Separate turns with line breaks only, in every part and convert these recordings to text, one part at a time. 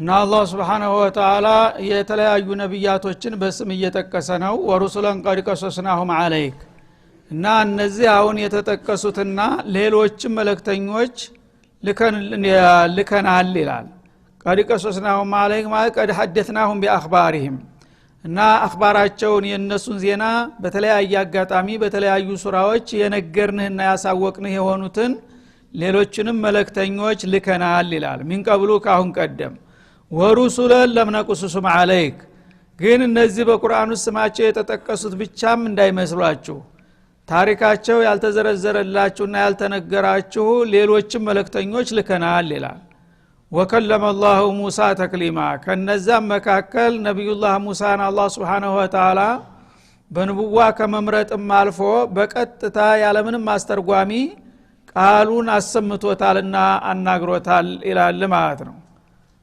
እና አላህ Subhanahu Wa Ta'ala የተለያዩ ነብያቶችን በስም እየተጠቀሰ ነው ወሩሱላን ቀድ ቀሰስናሁም አለይክ እና እነዚህ አሁን የተጠቀሱትና ሌሎችም መልእክተኞች ልከናል ይላል ቀድ ቀሰስናሁም አለይክ ማለት ቀድ ሐደثናሁም በአخبارهم እና አخبارአቸውን የነሱን ዜና በተለያየ አጋጣሚ በተለያዩ ሱራዎች የነገርንህና ያሳወቅንህ የሆኑትን ሌሎችንም መልእክተኞች ልከናል ይላል ምን ቀብሉ ካሁን ቀደም ወሩሱላን ለምነቁሱም አለይክ ግን እነዚህ በቁርአን ውስጥ ስማቸው የተጠቀሱት ብቻም እንዳይመስሏችሁ ታሪካቸው ያልተዘረዘረላችሁና ያልተነገራችሁ ሌሎችም መልእክተኞች ልከናል ይላል ወከለመ አላሁ ሙሳ ተክሊማ ከነዛም መካከል ነብዩላህ ሙሳን አላህ Subhanahu Wa Ta'ala በንቡዋ ከመምረጥም አልፎ በቀጥታ ያለምንም ማስተርጓሚ ቃሉን አሰምቶታልና አናግሮታል ይላል ማለት ነው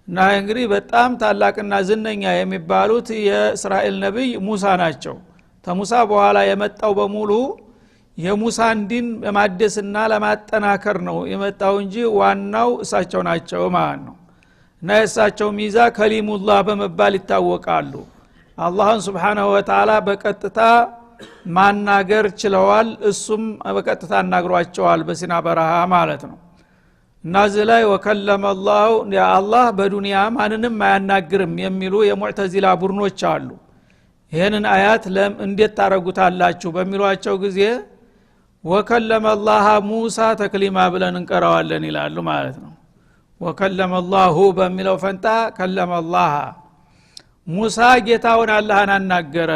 እና እንግዲህ በጣም ታላቅና ዝነኛ የሚባሉት የእስራኤል ነብይ ሙሳ ናቸው ተሙሳ በኋላ የመጣው በሙሉ የሙሳን ዲን ለማደስና ለማጠናከር ነው የመጣው እንጂ ዋናው እሳቸው ናቸው ማለት ነው እና እሳቸው ሚዛ ከሊሙላህ በመባል ይታወቃሉ አላህን Subhanahu Wa Ta'ala በቀጥታ ማናገር ችለዋል እሱም በቀጥታ አናግሯቸዋል በሲና በረሃ ማለት ነው እና ዘላይ ወከለመ አላህ ያ አላህ በዱንያ ማንንም አያናግርም የሚሉ የሙዕተዚላ ቡርኖች አሉ ይሄንን አያት እንዴት ታረጉታላችሁ በሚሏቸው ጊዜ ወከለመ አላህ ሙሳ ተክሊማ ብለን እንቀራዋለን ይላሉ ማለት ነው ወከለመ አላሁ በሚለው ፈንታ ከለመ አላህ ሙሳ ጌታውን አላህን አናገረ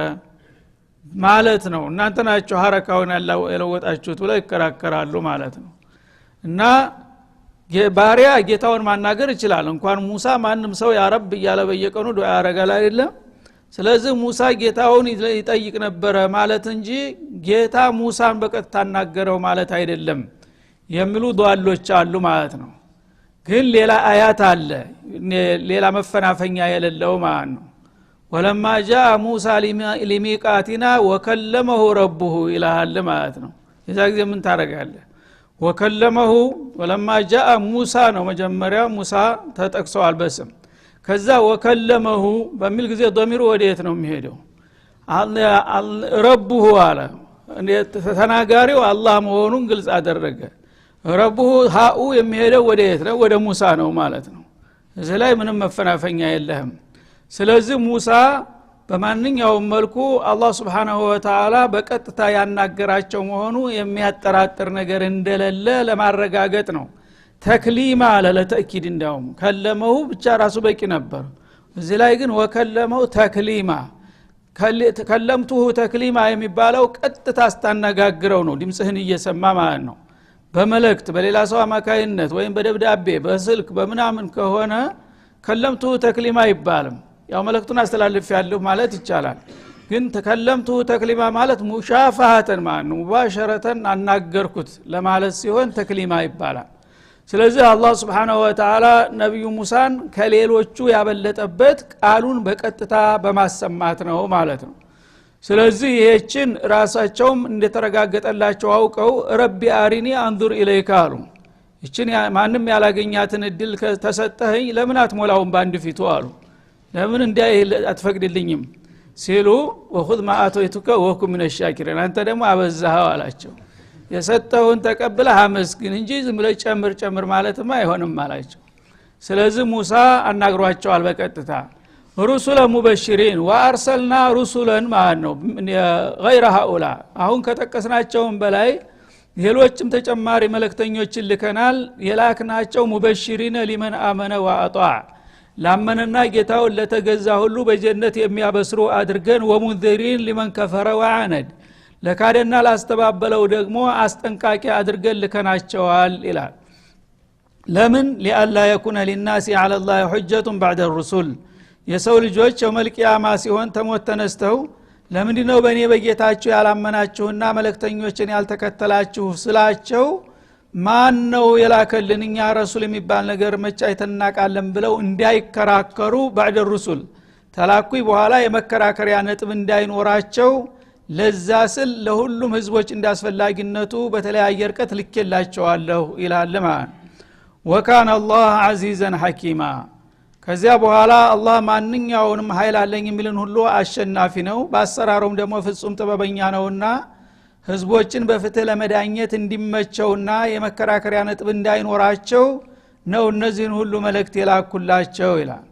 ማለት ነው እናንተ ናችሁ ሐረካውን ያለወጣችሁት ብለው ይከራከራሉ ማለት ነው እና ባሪያ ጌታውን ማናገር ይችላል እንኳን ሙሳ ማንም ሰው ያ ረብ እያለ በየቀኑ ዱዓ ያረጋል አይደለም ስለዚህ ሙሳ ጌታውን ይጠይቅ ነበር ማለት እንጂ ጌታ ሙሳን በቀጥታ አናገረው ማለት አይደለም የሚሉ ዷሎች አሉ ማለት ነው ግን ሌላ አያት አለ ሌላ መፈናፈኛ የሌለው ማለት ነው ወለማ ጃአ ሙሳ ሊሚቃቲና ወከለመሁ ረቡሁ ኢላሃል ማለት ነው የዛ ጊዜ ምን ታረጋለህ ወከለመሁ ወለማ ጃአ ሙሳ ነው መጀመሪያ ሙሳ ተጠቅሰዋል በስም ከዛ ወከለመሁ በሚል ጊዜ ዶሚሩ ወዴት ነው የሚሄደው ረቡሁ አለ ተናጋሪው አላህ መሆኑን ግልጽ አደረገ ረቡሁ ሃኡ የሚሄደው ወዴት ነው ወደ ሙሳ ነው ማለት ነው እዚህ ላይ ምንም መፈናፈኛ የለህም ስለዚህ ሙሳ በማንኛውም መልኩ አላህ Subhanahu Wa Ta'ala በቀጥታ ያናገራቸው መሆኑ የሚያጠራጥር ነገር እንደሌለ ለማረጋገጥ ነው ተክሊማ ለተእኪድ እንዳውም ከለመው ብቻ ራሱ በቂ ነበር እዚህ ላይ ግን ወከለመው ተክሊማ ከለምቱሁ ተክሊማ የሚባለው ቀጥታ አስተናጋግረው ነው ድምጽህን እየሰማ ማለት ነው በመልእክት በሌላ ሰው አማካይነት ወይም በደብዳቤ በስልክ በመናምን ከሆነ ከለምቱሁ ተክሊማ ይባልም ያው መልእክቱን አስተላልፍ ያለው ማለት ይቻላል ግን ተከለምቱ ተክሊማ ማለት ሙሻፋሃተን ማለት ነው ሙባሸረተን አናገርኩት ለማለት ሲሆን ተክሊማ ይባላል ስለዚህ አላህ Subhanahu Wa Ta'ala ነብዩ ሙሳን ከሌሎቹ ያበለጠበት ቃሉን በቀጥታ በማሰማት ነው ማለት ነው ስለዚህ ይሄችን ራሳቸውም እንደተረጋገጠላቸው አውቀው ረቢ አሪኒ አንዙር ኢለይካሉ እቺን ማንንም ያላገኛትን እድል ተሰጠኸኝ ለምን አትሞላውን ባንድ ፊቱ አሉ ለምን እንዲያ አትፈቅድልኝም ሲሉ ወኹዝ ማአቶይቱከ ወኩም ምን ሻኪሪን አንተ ደግሞ አበዛኸው አላቸው የሰጠውን ተቀብለህ አመስግን እንጂ ዝም ብለህ ጨምር ማለትማ አይሆንም አላቸው ስለዚህ ሙሳ አናግሯቸዋል በቀጥታ ሩሱለ ሙበሽሪን ወአርሰልና ሩሱለን ማለት ነው غير هؤلاء አሁን ከተቀስናቸውም በላይ ሌሎችም ተጨማሪ መልእክተኞችን ልከናል የላክናቸው ሙበሽሪን ሊመን አመነ ወአጣዕ ላመነና ጌታውን ለተገዛ ሁሉ በጀነት የሚያበስሩ አድርገን ወሙንዚሪን ሊመን ከፈረ ወአነድ ለካደና ላስተባበለው ደግሞ አስጠንቃቂ አድርገን ልከናቸዋል ይላል ለምን ሊአላ የኩነ للناس على الله حجة بعد الرسل የሰው ልጆች የውመል ቂያማ ሲሆን ተሞት ተነስተው ለምንድነው በእኔ በጌታችሁ ያላመናችሁና መልእክተኞችን ያልተከተላችሁ ስላቸው ማን ነው የላከልንኛ ረሱል የሚባል ነገር መቻ አይተናቃለን ብለው እንዳይከራከሩ بعد الرسل ተላኩይ በኋላ የመከራከሪያ ነጥብ እንዳይኖራቸው ለዛ ስል ለሁሉም ህዝቦች እንዳስፈላጊነቱ በተለያየ ርቀት ልከላቸዋለሁ ይላል ማለት ወካነ አላህ አዚዘን ሐኪማ ከዚያ በኋላ አላህ ማንኛውንም ኃይል አለኝ የሚልን ሁሉ አሸናፊ ነው በአሰራሩም ደግሞ ፍጹም ጥበበኛ ነውና ህዝቦችን በፍትህ ለመዳኘት እንዲመቸውና የመከራከሪያ ነጥብ እንዳይኖራቸው ነው እነዚህን ሁሉ መልእክት የላኩላቸው ይላል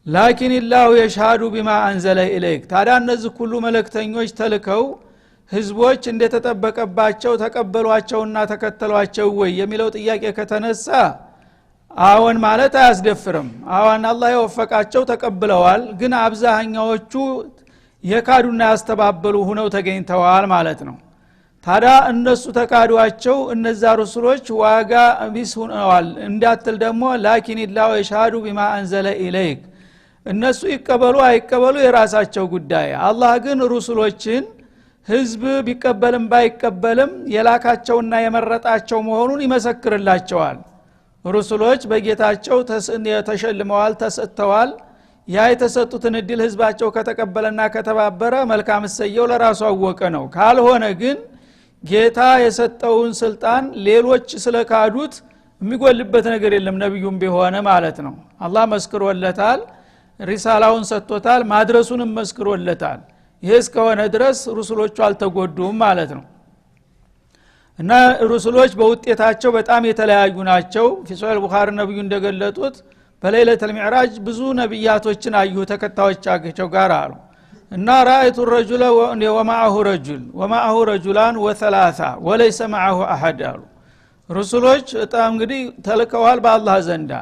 ላኪን ኢላሁ የሽሃዱ ቢማ አንዘለ ኢለይክ ታዲያ እነዚህ ሁሉ መልእክተኞች ተልከው ህዝቦች እንደተጠበቀባቸው ተቀበሏቸውና ተከተሏቸው ወይ የሚለው ጥያቄ ከተነሳ አዎን ማለት አያስደፍርም አዎን አላህ የወፈቃቸው ተቀብለዋል ግን አብዛኛዎቹ የካዱና ያስተባበሉ ሆነው ተገኝተዋል ማለት ነው ታዲያ እነሱ ተካዷቸው እነዛ ሩሱሎች ዋጋ ቢስ ሆነዋል እንዳትል ደግሞ ላኪን ኢላሁ የሽሃዱ ቢማ አንዘለ ኢለይክ እነሱ ይቀበሉ አይቀበሉ የራሳቸው ጉዳይ አላህ ግን ሩሱሎችን ህዝብ ቢቀበልም ባይቀበልም የላካቸውና የመረጣቸው መሆኑን ይመሰክርላቸዋል ሩሱሎች በጌታቸው ተሸልመዋል ተሰጥተዋል ያ የተሰጡትን እድል ህዝባቸው ከተቀበለና ከተባበረ መልካም ሰየው ለራሱ አወቀ ነው ካልሆነ ግን ጌታ የሰጠውን ስልጣን ሌሎች ስለካዱት የሚጎልበት ነገር የለም ነብዩም ቢሆነ ማለት ነው አላህ መስክሮለታል ሪሳላውን ሰጥቶታል ማድረሱንም መስክሮለታል ይሄ እስከሆነ ድረስ ሩሱሎቹ አልተጎዱም ማለት ነው እና ሩሱሎች በውጤታቸው በጣም የተለያዩ ናቸው ፊሶል ቡኻሪ ነብዩ እንደገለጡት በሌሊተል ሚዕራጅ ብዙ ነብያቶችን አዩ ተከታዮቻቸው ጋር አሉ እና رايت الرجل ومعه رجل ومعه رجلان وثلاثه وليس معه احد አሉ ሩሱሎች በጣም እንግዲህ ተልከዋል በአላህ ዘንዳ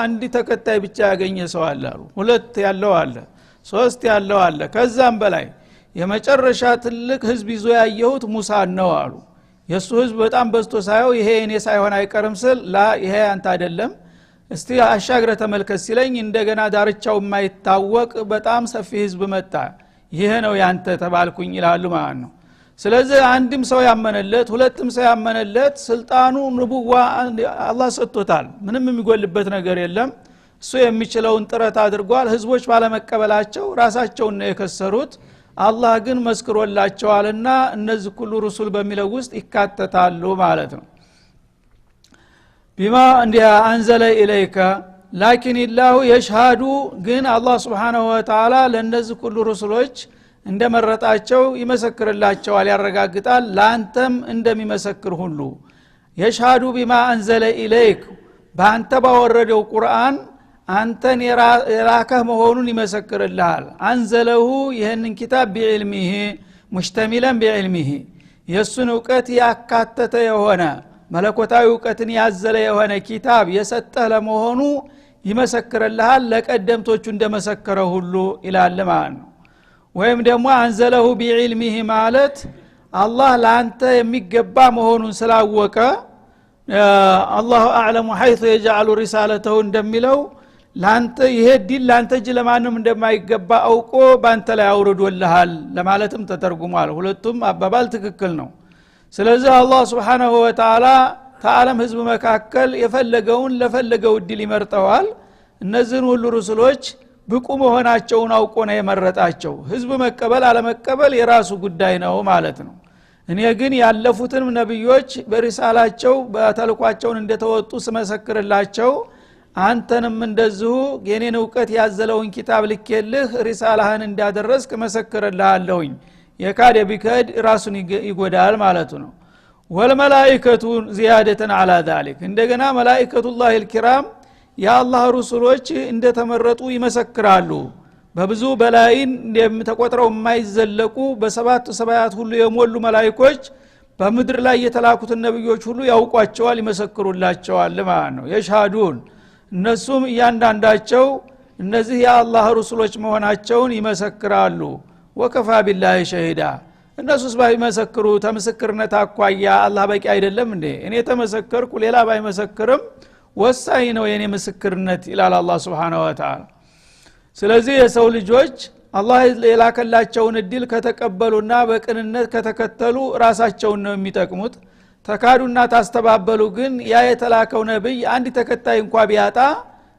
አንዲ ተከታይ ብቻ ያገኘ ሰው አለ አሉ ሁለት ያለው አለ ሶስት ያለው አለ ከዛም በላይ የመጨረሻ ትልቅ ህዝብ ይዞ ያየሁት ሙሳ ነው አሉ የሱ ህዝብ በጣም በዝቶ ሳይው ይሄ እኔ ሳይሆን አይቀርም ስል ላ ይሄ አንተ አይደለም እስቲ አሻግረ ተመልከት ሲለኝ እንደገና ዳርቻው የማይታወቅ በጣም ሰፊ ህዝብ መጣ ይሄ ነው ያንተ ተባልኩኝ ይላሉ ማለት ነው ስለዚህ አንድም ሰው ያመነለት ሁለትም ሰው ያመነለት ስልጣኑ ንቡዋ አላህ ሰጥቶታል ምንም የሚጎልበት ነገር የለም እሱ የሚችለውን ጥረት አድርጓል ህዝቦች ባለመቀበላቸው ራሳቸውን ነው የከሰሩት አላህ ግን መስክሮላቸዋልና እነዚህ ሁሉ ሩሱል በሚለው ውስጥ ይካተታሉ ማለት ነው ቢማ እንዲያ አንዘለ ኢለይከ ላኪን ኢላሁ የሽሃዱ ግን አላህ Subhanahu Wa Ta'ala ለነዚህ ሁሉ ሩሱሎች እንደመረጣቸው ይመሰክርላቸዋል ያረጋግጣል ላንተም እንደሚመሰክር ሁሉ የሽሃዱ ቢማ አንዘለ ኢለይክ ባንተ ባወረደው ቁርአን አንተን የራከህ መሆኑን ይመሰክርልሃል አንዘለሁ ይህንን ኪታብ ቢዕልሚሂ ሙሽተሚለን ቢዕልሚሂ የሱን ዕውቀት ያካተተ የሆነ መለኮታዊ ዕውቀትን ያዘለ የሆነ ኪታብ የሰጠህ ለመሆኑ ይመሰክርልሃል ለቀደምቶቹ እንደመሰከረ ሁሉ ይላል ማለት ነው ወይም ደግሞ አንዘለሁ ቢዕልሚሂ ማለት አላህ ላንተ የሚገባ መሆኑን ስላወቀ አላሁ አዕለሙ ሐይቱ የጀዐሉ ሪሳለተሁ እንደሚለው ላንተ ይሄ ዲል ላንተ እጅ ለማንም እንደማይገባ አውቆ ባንተ ላይ አውርዶልሃል ለማለትም ተተርጉሟል ሁለቱም አባባል ትክክል ነው ስለዚህ አላህ Subhanahu Wa Ta'ala ከዓለም ህዝብ መካከል የፈለገውን ለፈለገው ዲል ይመርጠዋል እነዚህን ሁሉ ሩሱሎች ብቁ መሆናቸውን አውቆ ነው የመረጣቸው ህዝብ መቀበል አለመቀበል የራሱ ጉዳይ ነው ማለት ነው እኔ ግን ያለፉትን ነብዮች በሪሳላቸው በተልኳቸውን እንደተወጡ ስመሰክርላቸው አንተንም እንደዚሁ የኔን ዕውቀት ያዘለውን ኪታብ ልኬልህ ሪሳላህን እንዳደረስክ መሰክርልሃለሁኝ የካደ ቢከድ ራሱን ይጎዳል ማለት ነው ወልመላኢከቱ ዚያደተን አላ ذلك እንደገና መላኢከቱላህ الكرام የአላህ ሩሱሎች እንደተመረጡ ይመሰክራሉ በብዙ በላይን እንደምተቆጥረው የማይዘለቁ በሰባት ሰማያት ሁሉ የሞሉ መላእክቶች በመድር ላይ የተላኩት ነብዮች ሁሉ ያውቋቸዋል ይመሰክሩላቸዋል ማለት ነው የሽሃዱን እነሱም እያንዳንዳቸው እነዚህ የአላህ ሩሱሎች መሆናቸውን ይመሰክራሉ ወከፋ ቢላሂ ሸሂዳ እነሱስ ባይመሰክሩ ተመስክርነት አኳያ አላህ በቂ አይደለም እንዴ እኔ ተመሰከርኩ ሌላ ባይመሰክርም ወሳኝ ነው የኔ ምስክርነት ይላል አላህ Subhanahu Wa Ta'ala ስለዚህ የሰው ልጆች አላህ የላከላቸውን እድል ከተቀበሉና በቅንነት ከተከተሉ ራሳቸውን ነው የሚጠቅሙት ተካዱና ታስተባበሉ ግን ያ የተላከው ነብይ አንድ ተከታይ እንኳን ቢያጣ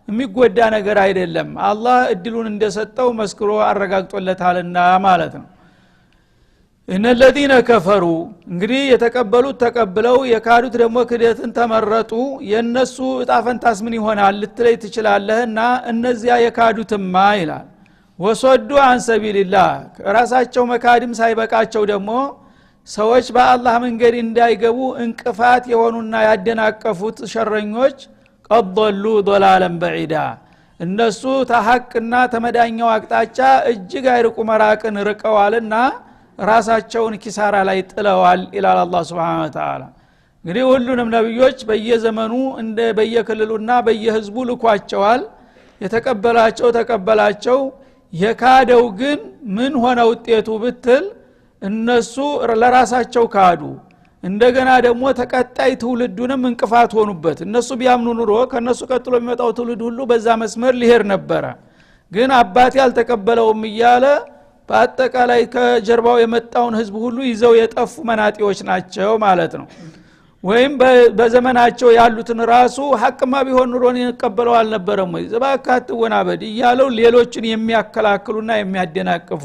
የሚጎዳ ነገር አይደለም አላህ እድሉን እንደሰጠው መስክሮ አረጋግጦለታልና ማለት ነው እነለዚነ ከፈሩ እንግዲህ የተቀበሉት ተቀብለው የካዱት ደግሞ ክደትን ተመረጡ የነሱ እጣፈንታስ ምን ይሆናል ልትለይ ትችላለህና እነዚያ የካዱትማ ይላል ወሰዱ አን ሰቢልላህ ራሳቸው መካድም ሳይበቃቸው ደግሞ ሰዎች በአላህ መንገድ እንዳይገቡ እንቅፋት የሆኑና ያደናቀፉት ሸረኞች ቀضሉ ضلالا بعيدا እነሱ ተሐቅና ተመዳኛው አቅጣጫ እጅግ አይርቁ መራቅን ርቀዋልና ራሳቸውን ኪሳራ ላይ ጥለዋል ኢላላ አላህ Subhanahu Wa Ta'ala እንግዲህ ሁሉንም ነብዮች በየዘመኑ እንደ በየክልሉና በየህዝቡ ልኳቸዋል የተቀበላቸው ተቀበላቸው የካደው ግን ምን ሆነ ውጤቱ ብትል እነሱ ለራሳቸው ካዱ እንደገና ደግሞ ተቀጣይ ትውልዱንም እንቅፋት ሆኑበት እነሱ ቢያምኑ ኑሮ ከነሱ ቀጥሎ የሚመጣው ትውልድ ሁሉ በዛ መስመር ሊሄድ ነበር ግን አባቴ ያልተቀበለውም ይያለ በአጠቃላይ ከጀርባው የመጣውን ህዝብ ሁሉ ይዘው የጠፉ መናጢዎች ናቸው ማለት ነው ወይም በዘመናቸው ያሉትን ራሱ ሐቅማ ቢሆን ኑሮ ይቀበለው አልነበረም ወይ ዘባካት ወናበድ ይያለው ሌሎችን የሚያከላክሉና የሚያደናቅፉ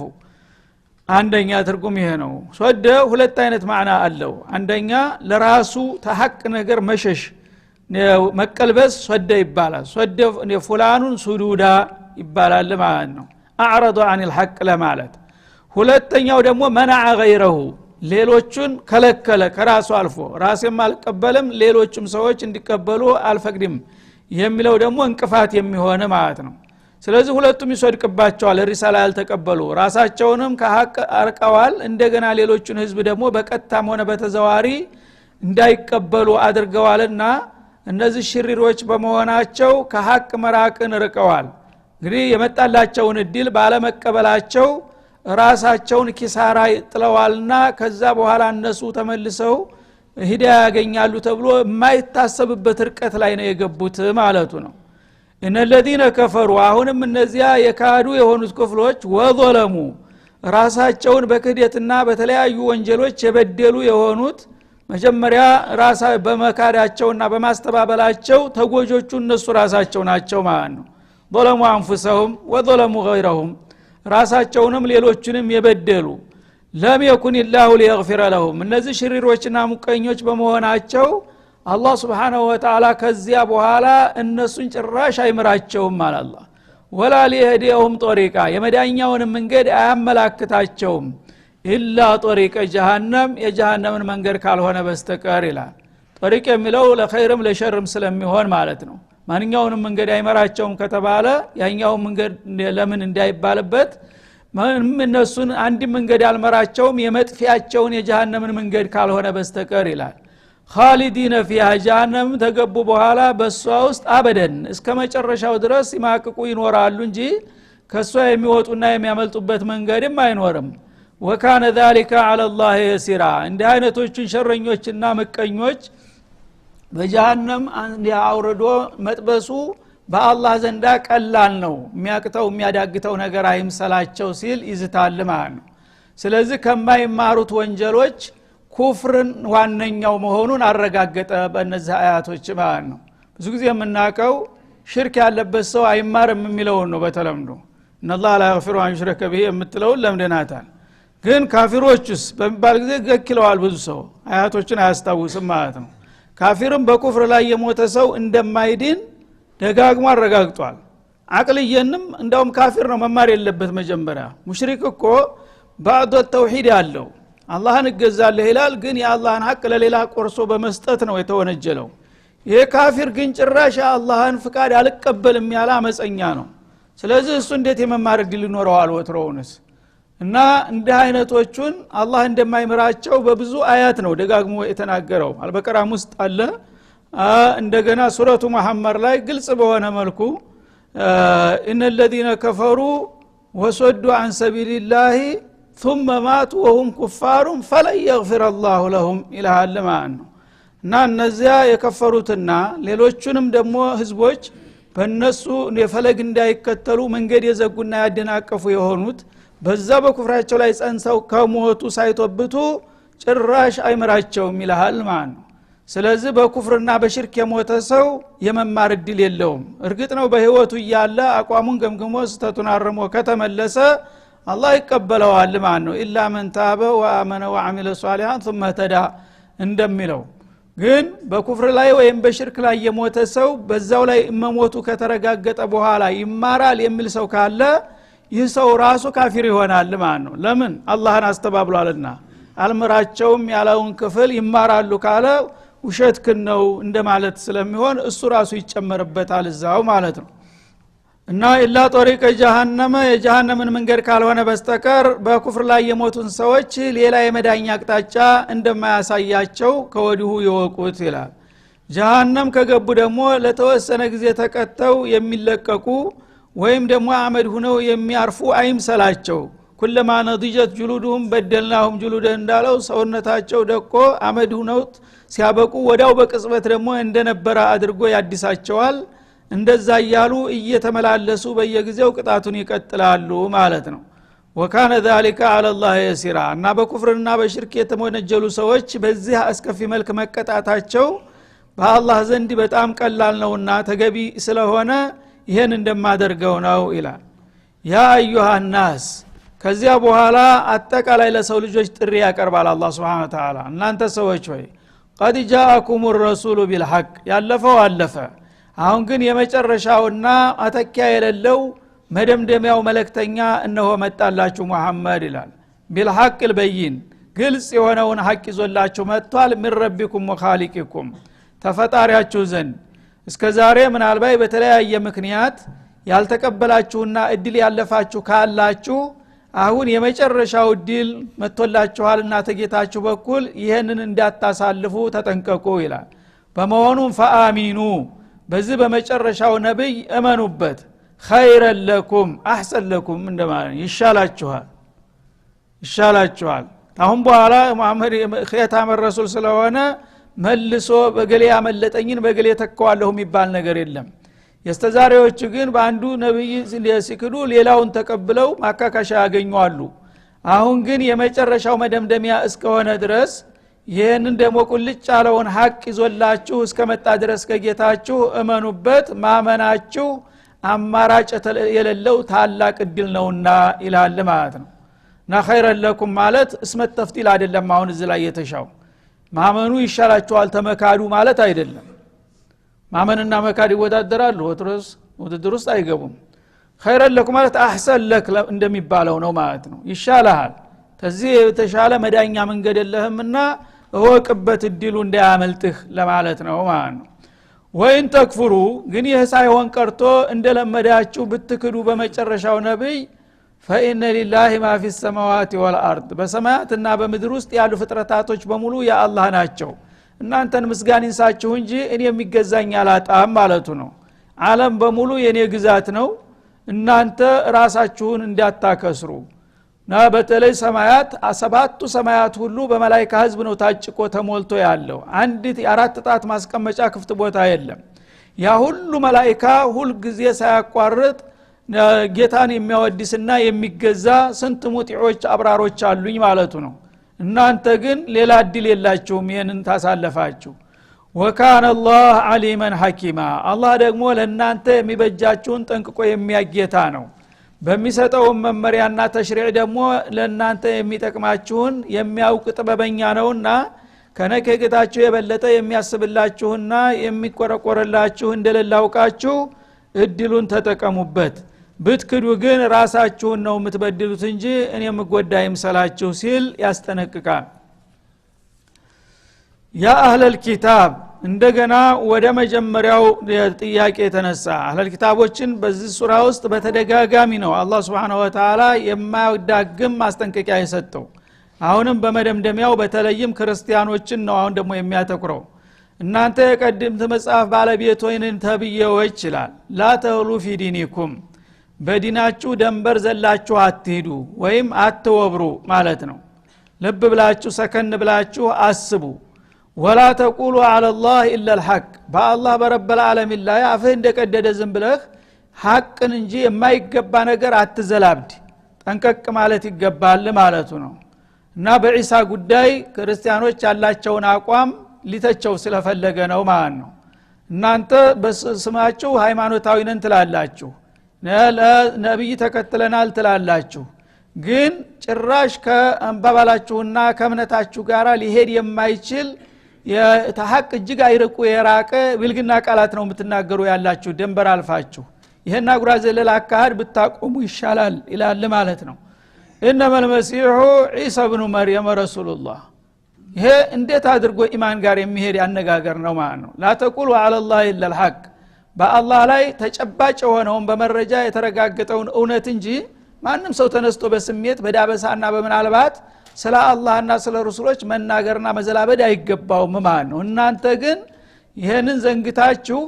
አንደኛ ትርጉም ይሄ ነው ሶደ ሁለት አይነት ማዕና አለው አንደኛ ለራሱ ተሐቅ ነገር መሸሽ መቀልበስ ሶደ ይባላል ሶደ ፉላኑን ሱዱዳ ይባላል ማለት ነው አዕረض عن الحق ለማለት ሁለተኛው ደግሞ منع غيره ሌሎችን ከለከለ ከራሱ አልፎ ራሴም አልቀበልም ሌሎችም ሰዎች እንዲቀበሉ አልፈቅድም የሚለው ደግሞ እንቅፋት የሚሆነ ማለት ነው ስለዚህ ሁለቱም ይሰድቅባቸዋል ሪሳላ ያልተቀበሉ ራሳቸውንም ከሐቅ አርቀዋል እንደገና ሌሎችን ህዝብ ደግሞ በቀጥታም ሆነ በተዘዋሪ እንዳይቀበሉ አድርገዋልና እነዚህ ሽሪሮች በመሆናቸው ከሐቅ መራቅን ርቀዋል እንግዲህ የመጣላቸውን እድል ባለመቀበላቸው ራሳቸውን ኪሳራ ጥለዋልና ከዛ በኋላ እነሱ ተመልሰው ሂዳያ ያገኛሉ ተብሎ የማይታሰብበት ርቀት ላይ ነው የገቡት ማለቱ ነው እነለዚነ ከፈሩ አሁንም እነዚያ የካዱ የሆኑት ክፍሎች ወዘለሙ ራሳቸውን በክህደትና በተለያዩ ወንጀሎች የበደሉ የሆኑት መጀመሪያ ራሳ በመካዳቸውና በማስተባበላቸው ተጎጆቹ እነሱ ራሳቸው ናቸው ማለት ነው ظلموا انفسهم وظلموا غيرهم ራሳቸውንም ሌሎችንም የበደሉ ለም يكن الله ليغفر لهم እነዚህ ሽሪሮችና ሙቀኞች በመሆናቸው አላህ Subhanahu Wa Ta'ala ከዚያ በኋላ እነሱን ጭራሽ አይምራቸውም ማለት አላህ ወላ ሊህዲየሁም ጦሪቃ የመዳኛውን መንገድ አያመላክታቸውም ኢላ ጦሪቀ ጀሃነም የጀሃነምን መንገድ ካልሆነ በስተቀር ይላል ጦሪቅ የሚለው ለኸይርም ለሸርም ስለሚሆን ማለት ነው ማንኛውንም መንገድ አይመራቸውም ከተባለ ያኛው መንገድ ለምን እንዳይባልበት እነሱን አንድ መንገድ አልመራቸውም የመጥፊያቸውን የጀሃነምን መንገድ ካልሆነ በስተቀር ይላል ኻሊዲነ ፊሃ ጀሃነም ተገቡ በኋላ በሷ ውስጥ አበደን እስከ መጨረሻው ድረስ ይማቅቁ ይኖራሉ እንጂ ከሷ የሚወጡና የሚያመልጡበት መንገድም አይኖርም ወካነ ذلك على الله يسيرا እንደ አይነቶቹን ሸረኞችና መቀኞች በጀሃነም እንዲያውርዶ መጥበሱ በአላህ ዘንዳ ቀላል ነው የሚያቅተው የሚያዳግተው ነገር አይምሰላቸው ሲል ይዝታል ማለት ነው ስለዚህ ከማይማሩት ወንጀሎች ኩፍርን ዋነኛው መሆኑን አረጋገጠ በእነዚህ አያቶች ማለት ነው ብዙ ጊዜ የምናቀው ሽርክ ያለበት ሰው አይማርም የሚለው ነው በተለምዶ እነላህ ላ يغفر عن شرك به የምትለው ለምደናታል ግን ካፊሮችስ በሚባል ጊዜ ገክለዋል ብዙ ሰው አያቶችን አያስታውስም ማለት ነው ካፊርም በኩፍር ላይ የሞተ ሰው እንደማይድን ደጋግሞ አረጋግጧል አቅልየንም እንደውም ካፊር ነው መማር የለበት መጀመሪያ ሙሽሪክ እኮ ባዕድ ተውሂድ ያለው አላህን እገዛለሁ ይላል ግን የአላህን ሐቅ ለሌላ ቆርሶ በመስጠት ነው የተወነጀለው ይሄ ካፊር ግን ጭራሽ አላህን ፍቃድ አልቀበልም ያለ አመፀኛ ነው ስለዚህ እሱ እንዴት የመማር እድል ይኖረዋል ወትሮውንስ እና እንደ አይነቶቹን አላህ እንደማይምራቸው በብዙ አያት ነው ደጋግሞ የተናገረው አልበቀራም ውስጥ አለ እንደገና ሱረቱ መሐመድ ላይ ግልጽ በሆነ መልኩ ان الذين كفروا وصدوا عن سبيل الله ثم ماتوا وهم كفار فلن يغفر الله لهم الى علمان እና እነዚያ የከፈሩትና ሌሎቹንም ደግሞ ህዝቦች በእነሱ የፈለግ እንዳይከተሉ መንገድ የዘጉና ያደናቀፉ የሆኑት በዛ በኩፍራቸው ላይ ጸንሰው ከሞቱ ሳይቶብቱ ጭራሽ አይምራቸውም ይላል ማለት ነው ስለዚህ በኩፍርና በሽርክ የሞተ ሰው የመማር እድል የለውም እርግጥ ነው በህይወቱ ያለ አቋሙን ገምግሞ ስተቱን አርሞ ከተመለሰ አላህ ይቀበለዋል ማለት ነው ኢላ መን ታበ ወአመነ ወአሚለ ሷሊሃን ثم ተዳ እንደሚለው ግን በኩፍር ላይ ወይም በሽርክ ላይ የሞተ ሰው በዛው ላይ መሞቱ ከተረጋገጠ በኋላ ይማራል የሚል ሰው ካለ ይህ ሰው ራሱ ካፊር ይሆናል ማለት ነው ለምን አላህን አስተባብሏልና አልመራቸውም ያለውን ክፍል ይማራሉ ካለ ውሸትክን ነው እንደማለት ስለሚሆን እሱ ራሱ ይጨመርበታል እዛው ማለት ነው እና ኢላ ጦሪቀ ጀሃነመ የጀሃነምን መንገድ ካልሆነ በስተቀር በኩፍር ላይ የሞቱን ሰዎች ሌላ የመዳኛ አቅጣጫ እንደማያሳያቸው ከወዲሁ ይወቁት ይላል ጀሃነም ከገቡ ደግሞ ለተወሰነ ጊዜ ተቀተው የሚለቀቁ ወይም ደግሞ አመድ ሆነው የሚያርፉ አይምሰላቸው ኩለማ ነዲጀት ጁሉዱሁም በደልናሁም ጁሉደን እንዳለው ሰውነታቸው ደቆ አመድ ሆነው ሲያበቁ ወዳው በቅጽበት ደግሞ እንደነበረ አድርጎ ያድሳቸዋል እንደዛ ያሉ እየተመላለሱ በየጊዜው ቅጣቱን ይቀጥላሉ ማለት ነው ወካነ ذلك على الله يسير እና በኩፍርና በሽርክ የተሞነጀሉ ሰዎች በዚህ አስከፊ መልክ መቀጣታቸው በአላህ ዘንድ በጣም ቀላል ነውና ተገቢ ስለሆነ ይሄን እንደማደርገው ነው ይላል ያ አዩሃ الناس ከዚያ በኋላ አጠቃላይ ለሰው ልጆች ጥሪ ያቀርባል አላህ Subhanahu Wa Ta'ala እናንተ ሰዎች ሆይ قد جاءكم الرسول بالحق ያለፈው አለፈ አሁን ግን የመጨረሻውና አተኪያ የሌለው መደምደሚያው መልእክተኛ እነሆ መጣላችሁ መሐመድ ይላል بالحق البين ግልጽ የሆነውን ሐቅ ይዞላችሁ መጥቷል من ربكم وخالقكم ተፈጣሪያችሁ ዘንድ እስከዛሬ ምናልባት በተለያየ ምክንያት ያልተቀበላችሁና እድል ያለፋችሁ ካላችሁ አሁን የመጨረሻው እድል መጥቶላችኋልና ተጌታችሁ በኩል ይሄንን እንዳታሳልፉ ተጠንቀቁ ይላል በመሆኑም ፈአሚኑ በዚህ በመጨረሻው ነብይ እመኑበት خير لكم احسن لكم እንደማለት ይሻላችኋል አሁን በኋላ መሐመድ ኺያታም ረሱል ስለሆነ መልሶ በገሌ ያመለጠኝን በገሌ ተከዋለሁ የሚባል ነገር የለም የስተዛሬዎች ግን በአንዱ ነብይ ሲክዱ ሌላውን ተቀብለው ማካካሻ ያገኙአሉ አሁን ግን የመጨረሻው መደምደሚያ እስከሆነ ድረስ ይሄንን ደሞ ቁልጭ ያለውን ሐቅ ይዞላችሁ እስከመጣ ድረስ ከጌታችሁ እመኑበት ማመናችሁ አማራጭ የሌለው ታላቅ እድል ነውና ይላል ማለት ነው እና خير لكم ማለት እስመ ተፍቲል አይደለም አሁን እዚህ ላይ የተሻው ማመኑ ይሻላችኋል ተመካዱ ማለት አይደለም ማመንና መካድ ይወዳደራሉ ወትሮስ ውድድር ውስጥ አይገቡም خير لكم ማለት احسن لك እንደሚባለው ነው ማለት ነው ይሻላል ከዚህ የተሻለ መዳኛ መንገድ የለህምና እወቅበት እድሉ እንዳያመልጥህ ለማለት ነው ማለት ነው ወይን ተክፍሩ ግን ይህ ሳይሆን ቀርቶ እንደለመዳችሁ ብትክዱ በመጨረሻው ነብይ فإن لله ما في السماوات والأرض በሰማያትና በምድር ውስጥ ያሉ ፍጥረታቶች በሙሉ የአላህ ናቸው እናንተን ምስጋና ይንሳችሁ እንጂ እኔ የሚገዛኝ አላጣም ማለቱ ነው ዓለም በሙሉ የኔ ግዛት ነው እናንተ ራሳችሁን እንዳታከስሩ ና በተለይ ሰማያት ሰባቱ ሰማያት ሁሉ በመላእክት ህዝብ ነው ታጭቆ ተሞልቶ ያለው አንዲት የአራት ጣት ማስቀመጫ ክፍት ቦታ የለም ያ ሁሉ መላእክት ሁሉ ጊዜ ሳያቋርጥ ጌታን የሚያወድስና የሚገዛ ስንት ሙጢዎች አብራሮች አሉኝ ማለቱ ነው እናንተ ግን ሌላ እድል የላችሁም ይሄንን ታሳለፋችሁ ወካነ አላህ አሊመን ሐኪማ አላህ ደግሞ ለእናንተ የሚበጃችሁን ጠንቅቆ የሚያጌታ ነው በሚሰጠው መመሪያና ተሽሪዕ ደግሞ ለእናንተ የሚጠቅማችሁን የሚያውቅ ጥበበኛ ነውና ከነከጌታችሁ የበለጠ የሚያስብላችሁና የሚቆረቆርላችሁ እንደሌላውቃችሁ እድሉን ተጠቀሙበት ብትክዱ ግን ራሳችሁን ነው የምትበድሉት እንጂ እኔ የምጎዳ ይምሰላችሁ ሲል ያስጠነቅቃል ያ አህለል ኪታብ እንደገና ወደ መጀመሪያው ጥያቄ ተነሳ አህለል ኪታቦችን በዚህ ሱራ ውስጥ በተደጋጋሚ ነው አላህ Subhanahu Wa Ta'ala የማይዳግም ማስጠንቀቂያ የሰጠው አሁንም በመደምደሚያው በተለይም ክርስቲያኖችን ነው አሁን ደግሞ የሚያተኩረው እናንተ የቀድምት መጽሐፍ ባለቤት ወይንን ተብየዎች ይላል ላ ተውሉ ፊ ዲኒኩም በዲናችሁ ደንበር ዘላችሁ አትሄዱ ወይም አትወብሩ ማለት ነው ልብ ብላችሁ ሰከን ብላችሁ አስቡ ወላ ተቁሉ على الله الا الحق በአላህ በረበል ዓለሚን ላይ አፍህ እንደቀደደ ዝም ብለህ ሐቅን እንጂ የማይገባ ነገር አትዘላብድ ጠንቀቅ ማለት ይገባል ማለቱ ነው እና በኢሳ ጉዳይ ክርስቲያኖች ያላቸውን አቋም ሊተቸው ስለፈለገ ነው ማለት ነው እናንተ በስማችሁ ሃይማኖታዊ ነን ትላላችሁ ነብይ ተከትለናል ትላላችሁ ግን ጭራሽ ከአንባባላችሁና ከእምነታችሁ ጋራ ሊሄድ የማይችል የተሐቅ እጅግ አይርቁ የራቀ ብልግና ቃላት ነው የምትናገሩ ያላችሁ ደንበር አልፋችሁ ይሄን አጉራ ዘለል አካሃድ ብታቆሙ ይሻላል ይላል ማለት ነው። ኢነማ المسيح عيسى ابن مريم رسول الله ይሄ እንዴት አድርጎ ኢማን ጋር የሚሄድ ያነጋገር ነው ማለት ነው። لا تقولوا على الله الا الحق በአላህ ላይ ተጨባጭ ሆነውን በመረጃ የተረጋገጠውን እውነት እንጂ ማንም ሰው ተነስቶ በስሜት በዳበሳና በመናልባት ስለ አላህና ስለ ረሱሎች መናገርና መዘላበድ አይገባውም ማለት ነው። እናንተ ግን ይሄንን ዘንግታችሁ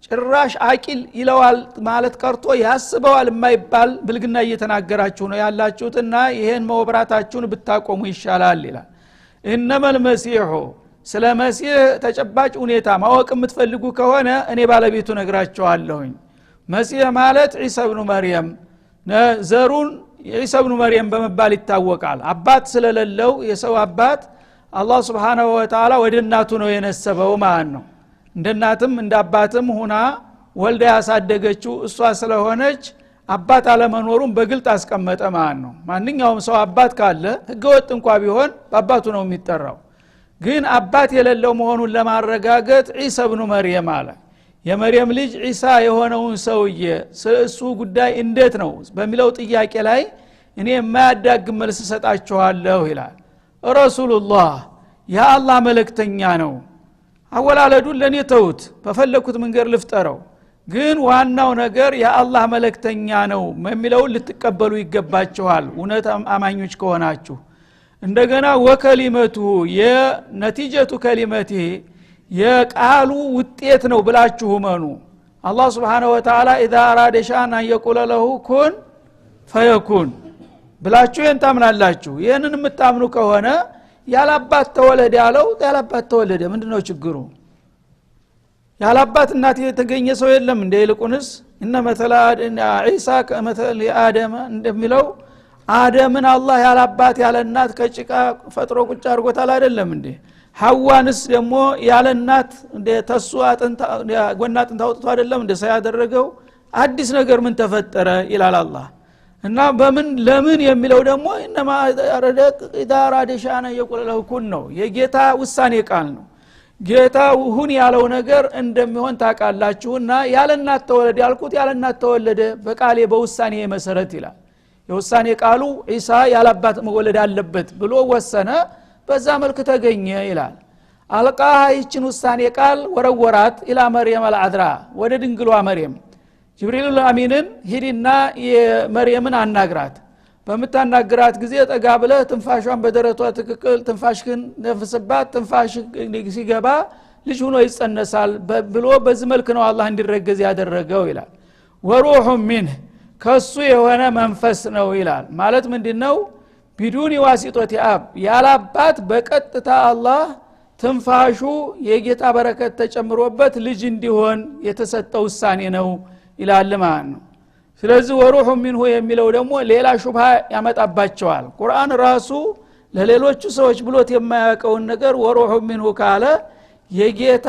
ጭራሽ አቂል ይለዋል ማለት ቀርቶ ያስበዋል የማይባል ብልግና እየተናገራችሁ ነው ያላችሁትና ይሄን መወብራታችሁን ብታቆሙ ይሻላል ይላል። ኢነማ المسيح ስለ መሲህ ተጨባጭ ሁኔታ ማወቅ የምትፈልጉ ከሆነ እኔ ባለቤቱ ነግራችኋለሁኝ። መሲህ ማለት ዒሳ ኢብኑ መርየም ዘሩን ዒሳ ኢብኑ መርየም በመባል ይታወቃል። አባት ስለሌለው የሰው አባት አላህ Subhanahu Wa Ta'ala ወደ እናቱ ነው የነሰበው ማለት ነው። እንደናትም እንዳባትም ሆና ወልዳ ያሳደገችው እሷ ስለሆነች አባት አለመኖሩን በግልጥ አስቀመጠ ማለት ነው። ማንኛውም ሰው አባት ካለ ህገወጥ እንኳን ቢሆን በአባቱ ነው የሚጠራው። ግን አባት የሌለው መሆኑን ለማረጋገጥ ዒሳ ኢብኑ መርየም አለ። የመርየም ልጅ ዒሳ የሆነውን ሰውዬ ስለሱ ጉዳይ እንዴት ነው በሚለው ጥያቄ ላይ እኔ የማያዳግም መልስ ሰጣችኋለሁ ይላል። ረሱሉላህ የአላህ መልእክተኛ ነው። አወላለዱን ለኔ ተውት በፈለኩት መንገድ ልፍጠረው፣ ግን ዋናው ነገር የአላህ መልእክተኛ ነው የሚለው ልትቀበሉ ይገባችኋል እውነት አማኞች ከሆናችሁ። እንደገና ወከሊመቱ የነቲጀቱ ከሊመቲ የቃሉ ውጤት ነው ብላችሁ መኑ። አላህ Subhanahu Wa Ta'ala اذا اراد شيئا يقول له كن فيكون ብላችሁ እንታምናላችሁ። ይሄንን የምታምኑ ከሆነ ያላባት ተወለደ ያለው ያላባት ተወለደ ምንድነው ችግሩ? ያላባት እናት የተገኘ ሰው የለም እንደ ይልቁንስ እነ መተላ ዒሳ ከመተል አደም እንደሚለው አደምን አላህ ያላባት ያለ እናት ከጭቃ ፈጥሮ ቁጭ አድርጎታል አይደለም እንዴ? ሐዋንስ ደግሞ ያለ እናት እንደ ተሱ አጥንታ ጎናጥንታ አውጥቶ አይደለም እንደ ሳያደረገው አዲስ ነገር ምን ተፈጠረ ይላል አላህ። እና በምን ለምን የሚለው ደግሞ እነማ አረደቅ ኢዳራ ደሻና የቆለለው ኩን ነው የጌታ ውሳኔ ቃል ነው። ጌታ ሁን ያለው ነገር እንደሚሆን ታውቃላችሁና ያለ እናት ተወለደ ያልኩት ያለ እናት ተወለደ በቃሌ በውሳኔ መሰረት ይላል። የውሳኔ ቃሉ ዒሳ ያላባት መወለድ አለበት ብሎ ወሰነ፣ በዛ መልኩ ተገኘ ይላል። አልቃሃ ይችን ውሳኔ ቃል ወረወራት ኢላ መርየም አልዓድራ ወደ ድንግሏ መርየም ጅብሪል አሚንን ሂድና የመርየምን አናግራት፣ በመታናግራት ጊዜ ጠጋ ብለህ ትንፋሿን በደረቷ ትክክል ትንፋሽህን ነፍስባት፣ ትንፋሽ ሲገባ ልጅ ሆኖ ይጸነሳል ብሎ በዚህ መልኩ ነው አላህ እንዲረገዝ ያደረገው ይላል። ወሩሁ ሚንህ ከሱ የሆነ መንፈስ ነው ይላል። ማለት ምንድነው? ቢዱን ዋሲጦት አብ ያላባት በቀጥታ አላህ ትንፋሹ የጌታ በረከት ተጨምሮበት ልጅ እንዲሆን የተሰጠው ውሳኔ ነው ይላል ማለት ነው። ስለዚህ ወሩሁ ሚንሁ የሚለው ደግሞ ሌላ ሹብሃ ያመጣባቸዋል። ቁርአን ራሱ ለሌሎቹ ሰዎች ብሎት የማያውቀውን ነገር ወሩሁ ሚንሁ ካለ የጌታ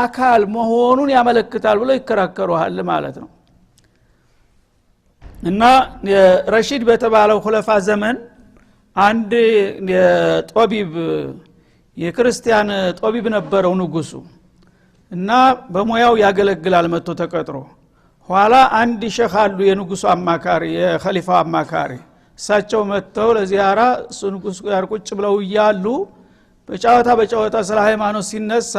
አካል መሆኑን ያመለክታል ብሎ ይከራከሩሃል ማለት ነው። እና ረሺድ በተባለው ኹለፋ ዘመን አንድ ጦቢብ የክርስቲያን ጦቢብ ነበረው ንጉሱ እና በሙያው ያገለግላል መጥቶ ተቀጥሮ። ኋላ አንድ ሼኽ አሉ የንጉሱ አማካሪ የኸሊፋው አማካሪ እሳቸው መጥተው ለዚያራ እሱ ንጉስ ጋር ቁጭ ብለው ይያሉ በጫወታ ስለ ሃይማኖት ሲነሳ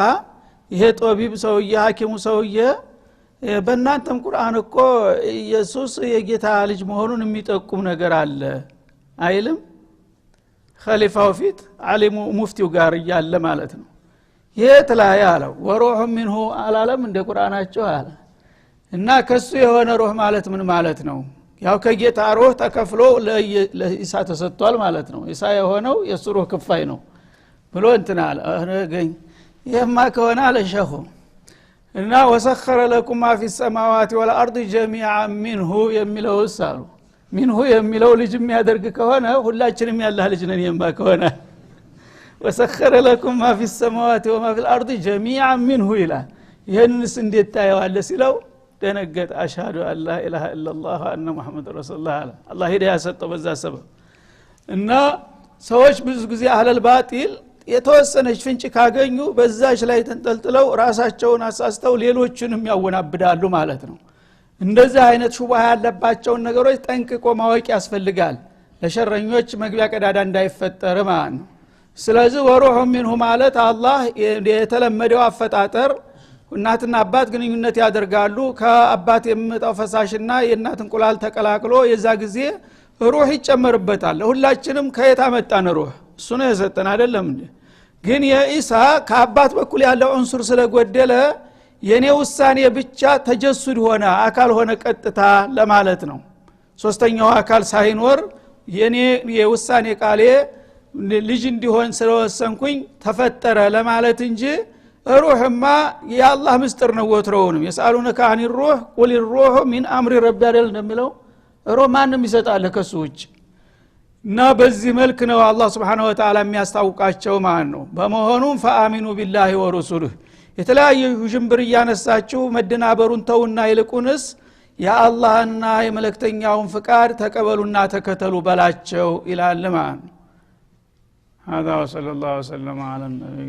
ይሄ ጦቢብ ሰውዬ ሐኪሙ ሰውዬ በእናንተም ቁርአን እኮ ኢየሱስ የጌታ ልጅ መሆኑን የሚጠቁም ነገር አለ አይልም? ኸሊፋው ፊት ዓሊሙ ሙፍቲው ጋር ያለ ማለት ነው። የትላይ አለው ወሩሁ ሚንሁ አላለም እንደ ቁርአናቸው አለ። እና ከሱ የሆነ ሩህ ማለት ምን ማለት ነው? ያው ከጌታ ሩህ ተከፍሎ ለኢሳ ተሰጥቷል ማለት ነው። ኢሳ የሆነው የሱ ሩህ ክፋይ ነው ብሎ እንትና አለ። አረገኝ የማ ከሆነ አለ ሸኹ እና ወሰخر لكم ما في السماوات والارض جميعا منه የሚለው ሳሉ منه የሚለው ልጅ የሚያደርግ ከሆነ ሁላችንም ያላህ ልጅ ነን የማ ከሆነ وسخر لكم ما في السماوات وما في الارض جميعا منه ይላል። ይሄንስ እንዴት ታየዋለ ሲለው ደነገጥ። አሽሃዱ አላ ኢላሃ ኢላላህ ወአነ ሙሐመድ ረሱሉላህ አለ። አላህ ሂዳያ ሰጠው በዛ ሰበብ። እና ሰዎች ብዙ ጊዜ አህለል ባጢል የተወሰነች ፍንጭ ካገኙ በዛች ላይ ተንጠልጥለው ራሳቸውን አሳስተው ሌሎችንም ያወናብዳሉ ማለት ነው። እንደዚህ አይነት ሹብሃ ያለባቸውን ነገሮች ጠንቅቆ ማወቅ ያስፈልጋል ለሸረኞች መግቢያ ቀዳዳ እንዳይፈጠር ማለት ነው። ስለዚህ ወሩሁ ሚንሁ ማለት አላህ የተለመደው አፈጣጠር እናትና አባት ግንኙነት ያደርጋሉ ከአባት የሚመጣው ፈሳሽና የእናት እንቁላል ተቀላቅሎ የዛ ጊዜ ሩህ ይጨመርበታል። ሁላችንም ከየት አመጣን ሩህ እሱ ነው የሰጠን አይደለም እንዴ? ግን የኢሳ ከአባት በኩል ያለው ዑንሱር ስለጎደለ የኔ ውሳኔ ብቻ ተጀሱድ ሆነ አካል ሆነ ቀጥታ ለማለት ነው። ሶስተኛው አካል ሳይኖር የኔ የውሳኔ ቃሌ ልጅ እንዲሆን ስለወሰንኩኝ ተፈጠረ ለማለት እንጂ ሩህማ የአላህ ምስጥር ነው። ወትሮውንም የሳሉነከ አን ሩህ ቁል ሩህ ሚን አምሪ ረቢ አይደል እንደሚለው ሩህ ማንም ይሰጣል ከሱ ውጭ። እና በዚህ መልክ ነው አላህ Subhanahu Wa Ta'ala የሚያስታውቃቸው ማለት ነው። በመሆኑም ፈአሚኑ ቢላሂ ወረሱሉሁ የተለያየ ጅምብር ያነሳችሁ መደናበሩን ተውና ይልቁንስ የአላህና የመለክተኛውን ፍቃድ ተቀበሉና ተከተሉ በላቸው ይላል ማለት ነው። هذا وصلى الله وسلم على النبي